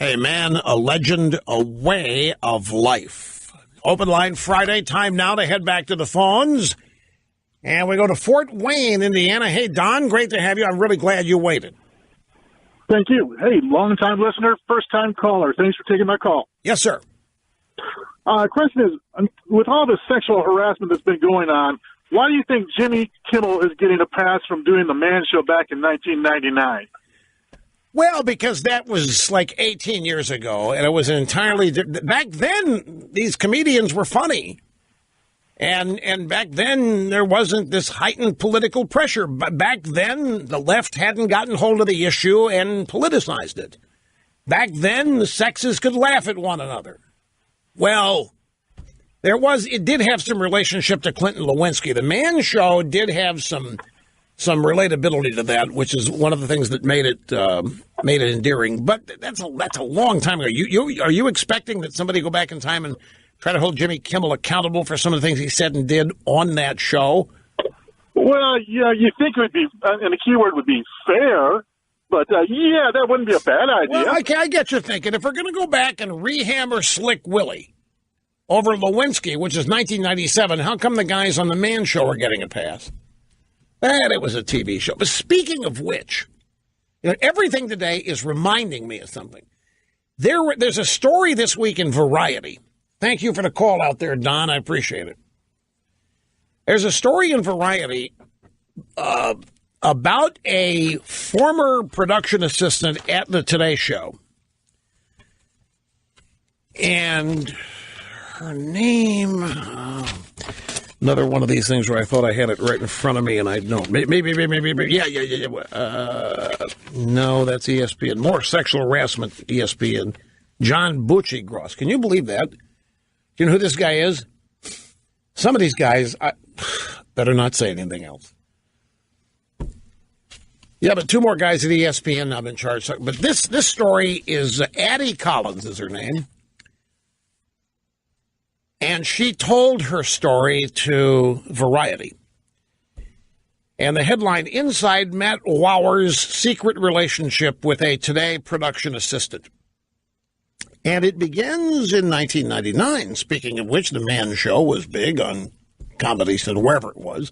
Hey, man, a legend, a way of life. Open line Friday, time now to head back to the phones. And we go to Fort Wayne, Indiana. Hey, Don, great to have you. I'm really glad you waited. Thank you. Hey, long-time listener, first-time caller. Thanks for taking my call. Yes, sir. Question is, with all the sexual harassment that's been going on, why do you think Jimmy Kimmel is getting a pass from doing the Man Show back in 1999? Well, because that was like 18 years ago, and it was an entirely back then, these comedians were funny. And back then, there wasn't this heightened political pressure. But back then, the left hadn't gotten hold of the issue and politicized it. Back then, the sexes could laugh at one another. Well, it did have some relationship to Clinton Lewinsky. The Man Show did have some relatability to that, which is one of the things that made it endearing. But that's a long time ago. Are you expecting that somebody go back in time and try to hold Jimmy Kimmel accountable for some of the things he said and did on that show? Well, yeah, you think it would be, and the key word would be fair. But, yeah, that wouldn't be a bad idea. Well, I get you thinking. If we're going to go back and rehammer Slick Willie over Lewinsky, which is 1997, how come the guys on the Man Show are getting a pass? And it was a TV show. But speaking of which, everything today is reminding me of something. There's a story this week in Variety. Thank you for the call out there, Don. I appreciate it. There's a story in Variety about a former production assistant at the Today Show. And her name... another one of these things where I thought I had it right in front of me and I don't. Maybe. Yeah. No, that's ESPN. More sexual harassment, ESPN. John Bucci-Gross. Can you believe that? Do you know who this guy is? Some of these guys, I better not say anything else. Yeah, but two more guys at ESPN now have been charged. But this story is Addie Collins is her name. And she told her story to Variety. And the headline, Inside Matt Lauer's Secret Relationship with a Today Production Assistant. And it begins in 1999. Speaking of which, the Man Show was big on Comedy Central, wherever it was.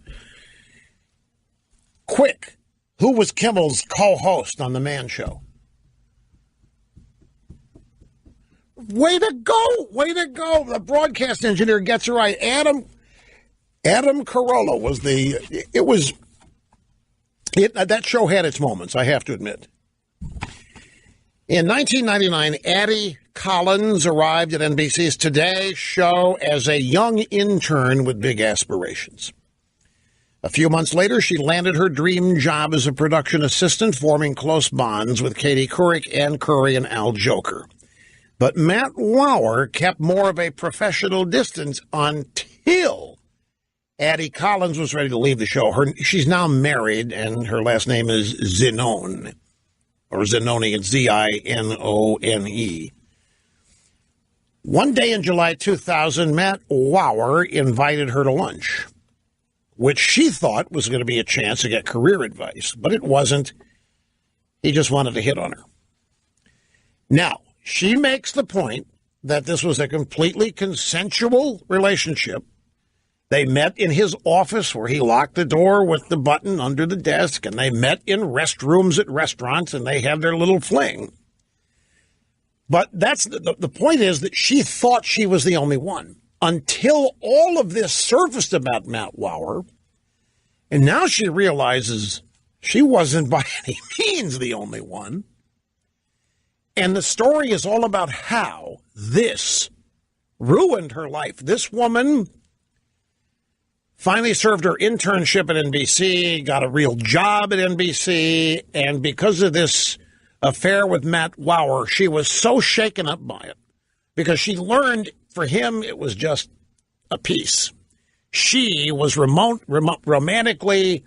Quick, who was Kimmel's co-host on the Man Show? Way to go. The broadcast engineer gets it right. Adam Carolla was that show had its moments, I have to admit. In 1999, Addie Collins arrived at NBC's Today Show as a young intern with big aspirations. A few months later, she landed her dream job as a production assistant, forming close bonds with Katie Couric, Ann Curry, and Al Joker. But Matt Lauer kept more of a professional distance until Addie Collins was ready to leave the show. She's now married, and her last name is Zinone, or Zinone, it's Zinone. One day in July 2000, Matt Lauer invited her to lunch, which she thought was going to be a chance to get career advice, but it wasn't. He just wanted to hit on her. Now, she makes the point that this was a completely consensual relationship. They met in his office where he locked the door with the button under the desk, and they met in restrooms at restaurants, and they had their little fling. But that's the point is that she thought she was the only one until all of this surfaced about Matt Lauer, and now she realizes she wasn't by any means the only one. And the story is all about how this ruined her life. This woman finally served her internship at NBC, got a real job at NBC, and because of this affair with Matt Lauer, she was so shaken up by it because she learned for him it was just a piece. She was romantically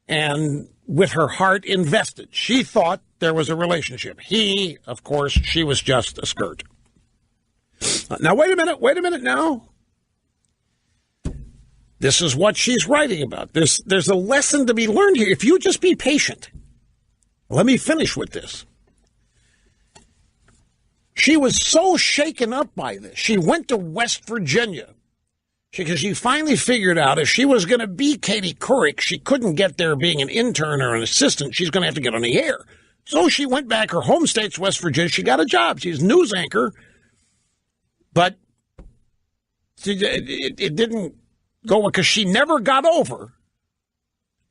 and with her heart invested. She thought there was a relationship. He, of course, she was just a skirt. Now, wait a minute now. This is what she's writing about. There's a lesson to be learned here. If you just be patient. Let me finish with this. She was so shaken up by this. She went to West Virginia because she finally figured out if she was going to be Katie Couric, she couldn't get there being an intern or an assistant. She's going to have to get on the air. So she went back. Her home state's West Virginia. She got a job. She's a news anchor. But it didn't go because she never got over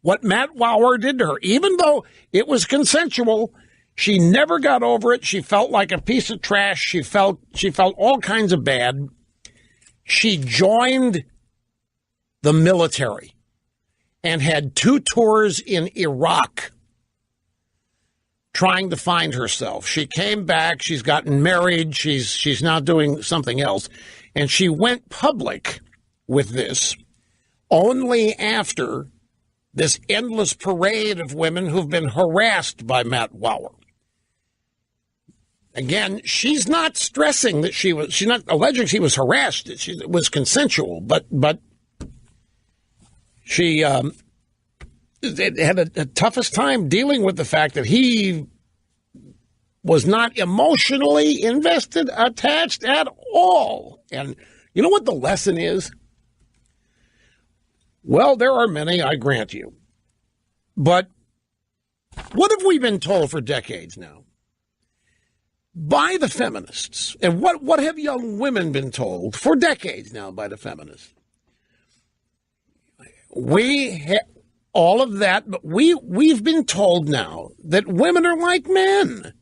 what Matt Lauer did to her. Even though it was consensual, she never got over it. She felt like a piece of trash. She felt all kinds of bad. She joined the military and had 2 tours in Iraq trying to find herself. She came back. She's gotten married. She's now doing something else. And she went public with this only after this endless parade of women who've been harassed by Matt Lauer. Again, she's not stressing that she's not alleging she was harassed. It was consensual, but she had a toughest time dealing with the fact that he was not emotionally invested, attached at all. And you know what the lesson is? Well, there are many, I grant you. But what have we been told for decades now? By the feminists. And what have young women been told for decades now by the feminists? All of that, but we've been told now that women are like men.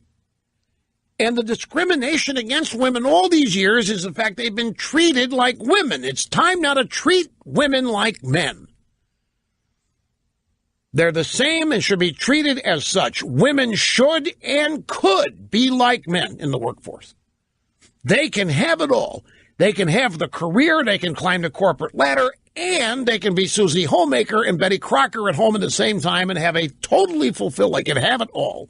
And the discrimination against women all these years is the fact they've been treated like women. It's time now to treat women like men. They're the same and should be treated as such. Women should and could be like men in the workforce. They can have it all. They can have the career, they can climb the corporate ladder, and they can be Susie Homemaker and Betty Crocker at home at the same time and have a totally fulfilled, they can have it all.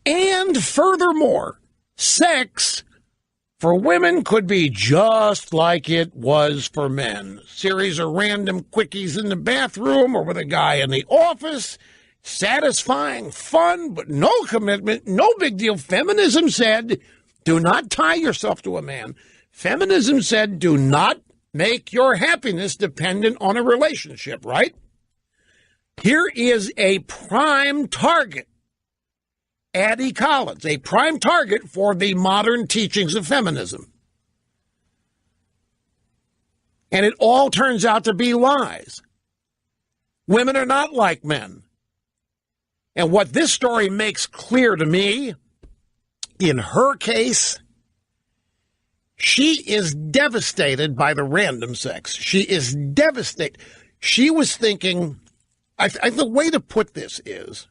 And furthermore, sex for women could be just like it was for men. Series of random quickies in the bathroom or with a guy in the office. Satisfying, fun, but no commitment, no big deal. Feminism said, do not tie yourself to a man. Feminism said, do not make your happiness dependent on a relationship, right? Here is a prime target. Addie Collins, a prime target for the modern teachings of feminism. And it all turns out to be lies. Women are not like men. And what this story makes clear to me, in her case, she is devastated by the random sex. She is devastated. She was thinking, the way to put this is,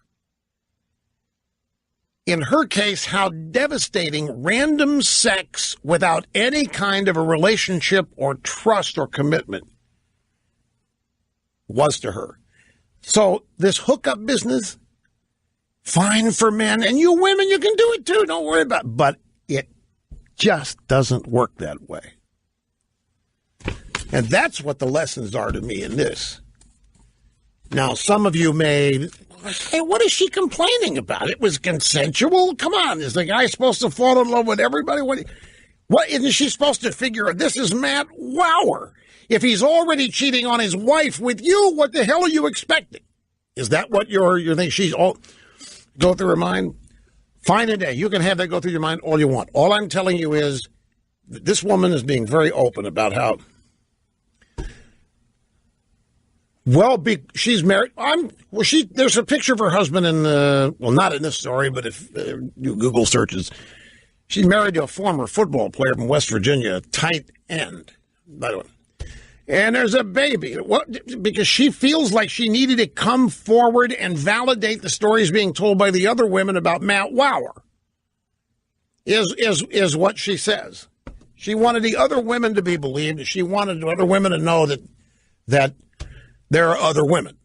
in her case, how devastating random sex without any kind of a relationship or trust or commitment was to her. So this hookup business, fine for men, and you women, you can do it too, don't worry about it. But it just doesn't work that way. And that's what the lessons are to me in this. Now, some of you may... Hey, what is she complaining about? It was consensual? Come on, is the guy supposed to fall in love with everybody? What isn't she supposed to figure? This is Matt Lauer. If he's already cheating on his wife with you, what the hell are you expecting? Is that what you think she's all go through her mind? Fine a day. You can have that go through your mind all you want. All I'm telling you is that this woman is being very open about how she's married. There's a picture of her husband in not in this story, but if you Google searches, she's married to a former football player from West Virginia, tight end, by the way. And there's a baby. Because she feels like she needed to come forward and validate the stories being told by the other women about Matt Lauer, is what she says. She wanted the other women to be believed. She wanted the other women to know that there are other women.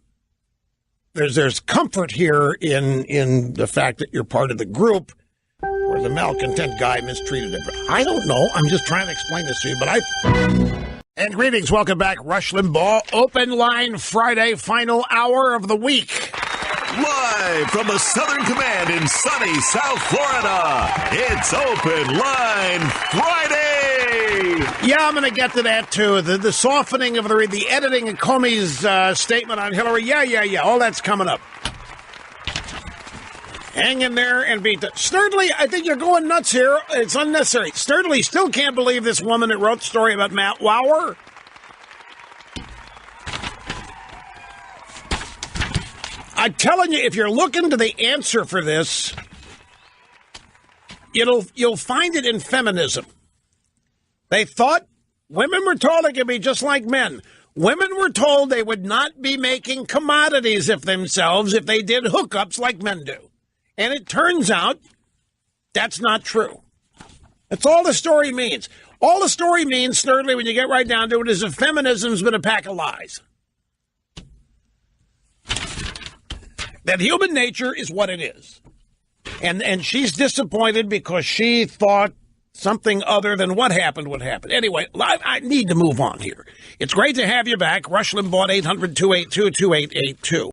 There's comfort here in the fact that you're part of the group where the malcontent guy mistreated her. I don't know. I'm just trying to explain this to you. And greetings. Welcome back. Rush Limbaugh. Open Line Friday, final hour of the week. Live from the Southern Command in sunny South Florida, it's It's Open Line Friday. Yeah, I'm going to get to that, too. The softening of the editing of Comey's statement on Hillary. Yeah. All that's coming up. Hang in there and beat the... Sturdley, I think you're going nuts here. It's unnecessary. Sturdley still can't believe this woman that wrote the story about Matt Lauer. I'm telling you, if you're looking to the answer for this, you'll find it in feminism. They thought women were told they could be just like men. Women were told they would not be making commodities of themselves if they did hookups like men do. And it turns out that's not true. That's all the story means. All the story means, Sturdley, when you get right down to it, is that feminism's been a pack of lies. That human nature is what it is. And she's disappointed because she thought something other than what happened would happen. Anyway, I need to move on here. It's great to have you back. Rush Limbaugh, 800-282-2882.